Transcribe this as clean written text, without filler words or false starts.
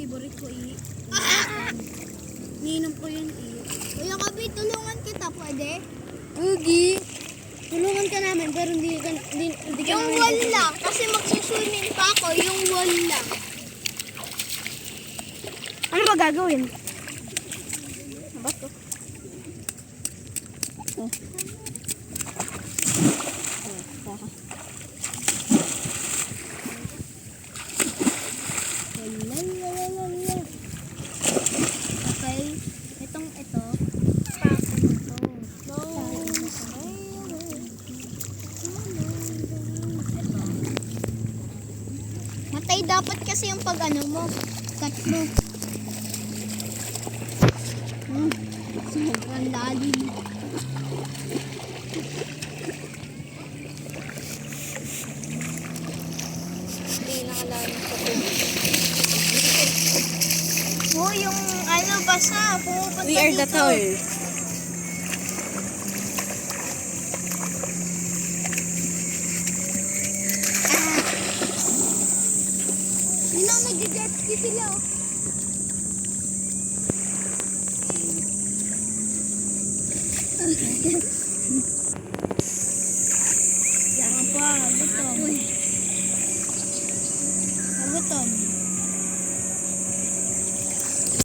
favorite ko Niinom ko yun Kuya Kabi, tulungan kita, pwede? Ugi. Tulungan ka namin pero hindi ka Yung namin wall lang, kasi magsuswimming pa ako, yung wall lang. Ano ba gagawin? Bato. Oh. Okay, ito. Matay dapat kasi yung pag ano mo, cut mo. Sobrang lalim. Hindi nakalalim sa tubig. Oh, yung ano basa, pumupunta We are the dito. toys. Yun ang nag-jet ski sila.